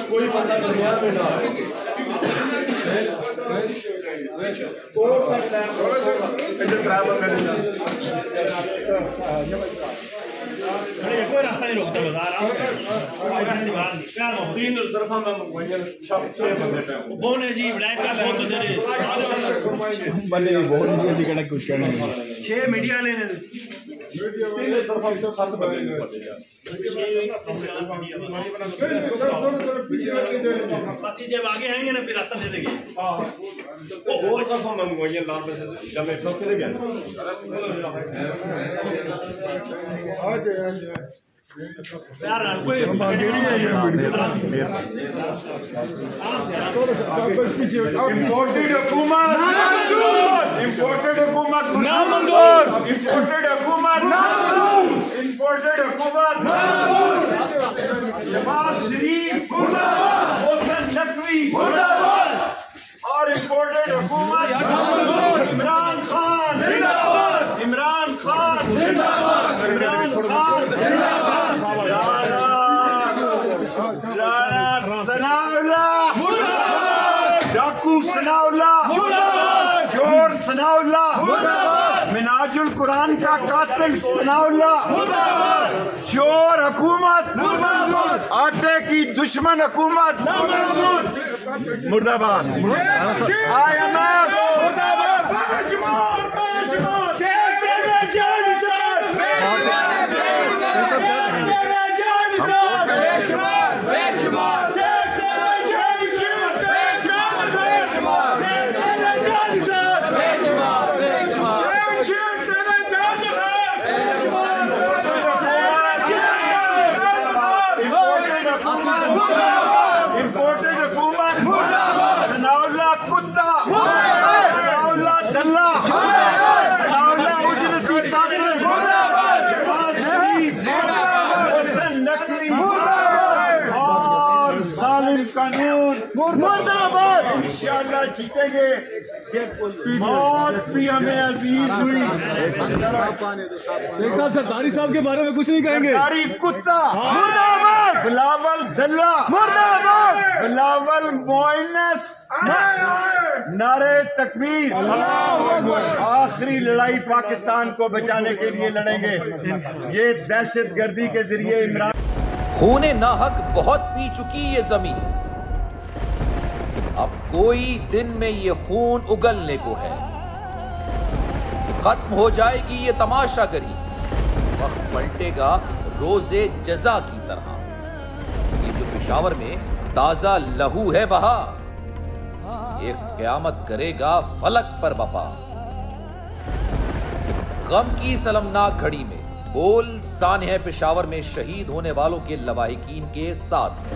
कोई बंदा दरमियान में ना कोई रास्ता नहीं रोकता बाजार तीन तरफा में बंदे जी बंदे बहुत कुछ कहना 6 मीडिया ने तीन तरफा से 7 बंदे जब आगे आएंगे ना फिर रास्ता दे देंगे और तरफा में मंगवाइए लाल में जब मैं सब चले गया इम्पोर्टेड हुकूमत इम्पोर्टेड हुकूमत ना मंजूर इम्पोर्टेड हुकूमत ना मंजूर इम्पोर्टेड हुकूमत ना मंजूर नवाज शरीफ मुर्दाबाद हुसैन नकवी मुर्दाबाद और इम्पोर्टेड हुकूमत इमरान खान जिंदाबाद इमरान खान जिंदाबाद इमरान खान जिंदाबाद सनाउल्ला मुर्दाबाद डाकू सनाउल्ला मुर्दाबाद चोर सनाउल्ला मुर्दाबाद मिनाजुल कुरान का कातिल सनाउल्ला मुर्दाबाद चोर हुकूमत मुर्दाबाद आटे की दुश्मन हुकूमत मुर्दाबाद IMF मुर्दाबाद इम्पोर्टेड हुकूमत सनाउल्ला कुत्ता सनाउल्ला दल्ला सनाउल्ला उजरती कातिल नवाज शरीफ हुसैन नकवी और जालिम कानून मुर्दाबाद इंशाअल्लाह जीतेंगे मौत भी हमें अजीज हुई शेख साहब सरदारी साहब के बारे में कुछ नहीं कहेंगे सरदारी कुत्ता मुर्दाबाद बिलावल दल्ला मुर्दाबाद बिलावल मोइनस नारे तकबीर आखिरी लड़ाई पाकिस्तान को बचाने के लिए लड़ेंगे। ये दहशतगर्दी के जरिए इमरान खूने नाहक बहुत पी चुकी ये जमीन, अब कोई दिन में ये खून उगलने को है। खत्म हो जाएगी ये तमाशागरी, वक्त पलटेगा रोजे जजा की तरह। ये जो पेशावर में ताजा लहू है बहा, एक क़यामत करेगा फलक पर बपा। गम की सलमनाक घड़ी में बोल सानह पेशावर में शहीद होने वालों के लवाहिकीन के साथ है।